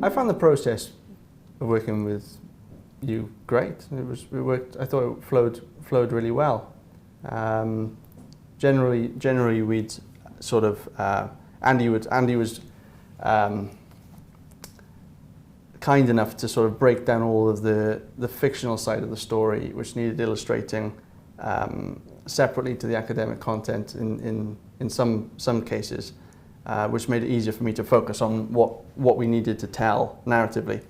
I found the process of working with you great. It worked. I thought it flowed really well. Generally, we'd sort of Andy was kind enough to sort of break down all of the fictional side of the story, which needed illustrating separately to the academic content in some cases, which made it easier for me to focus on what we needed to tell narratively.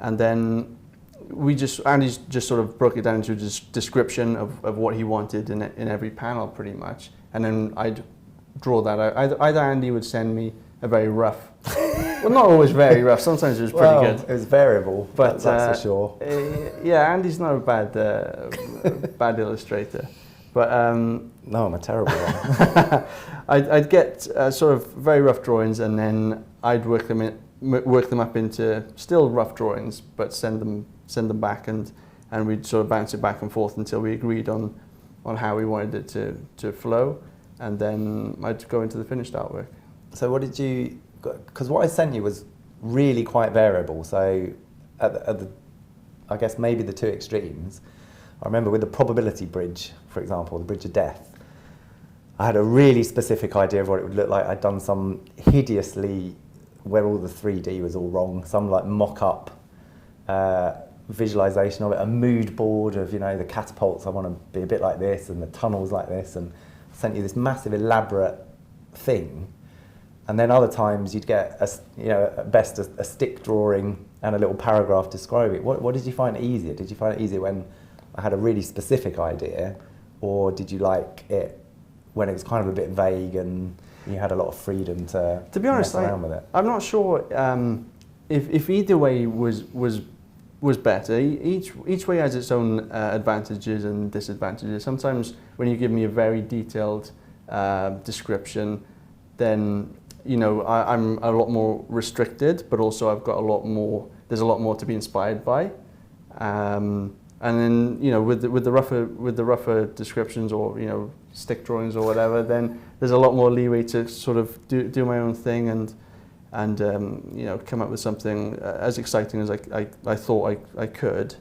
And then Andy just sort of broke it down into a description of what he wanted in every panel, pretty much. And then I'd draw that out. Either Andy would send me a very rough, well, not always very rough, sometimes it was pretty good. It was variable, but that's for sure. Yeah, Andy's not a bad illustrator. But no, I'm a terrible one. I'd get sort of very rough drawings, and then I'd work them up into still rough drawings, but send them back, and we'd sort of bounce it back and forth until we agreed on how we wanted it to flow, and then I'd go into the finished artwork. So what did you? Because what I sent you was really quite variable. So I guess maybe the two extremes. I remember with the probability bridge, for example, the bridge of death, I had a really specific idea of what it would look like. I'd done some hideously, where all the 3D was all wrong, some like mock-up visualization of it, a mood board of, the catapults, I want to be a bit like this, and the tunnels like this, and I sent you this massive elaborate thing. And then other times you'd get, at best a stick drawing and a little paragraph describing it. What did you find easier? Did you find it easier when I had a really specific idea, or did you like it when it was kind of a bit vague and you had a lot of freedom to be honest, mess around with it? I'm not sure if either way was better. Each way has its own advantages and disadvantages. Sometimes when you give me a very detailed description, then I'm a lot more restricted, but also I've got there's a lot more to be inspired by. And then, with the rougher descriptions, or stick drawings or whatever, then there's a lot more leeway to sort of do my own thing and come up with something as exciting as I thought I could.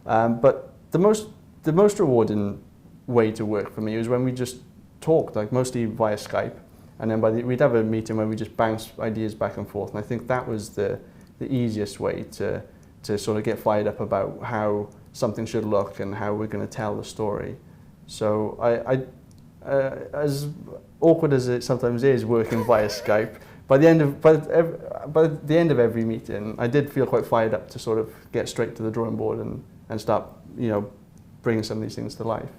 But the most rewarding way to work for me was when we just talked, like mostly via Skype, and then we'd have a meeting where we just bounce ideas back and forth. And I think that was the easiest way to sort of get fired up about how something should look and how we're going to tell the story. So I as awkward as it sometimes is working via Skype, by the end of every meeting, I did feel quite fired up to sort of get straight to the drawing board and start bringing some of these things to life.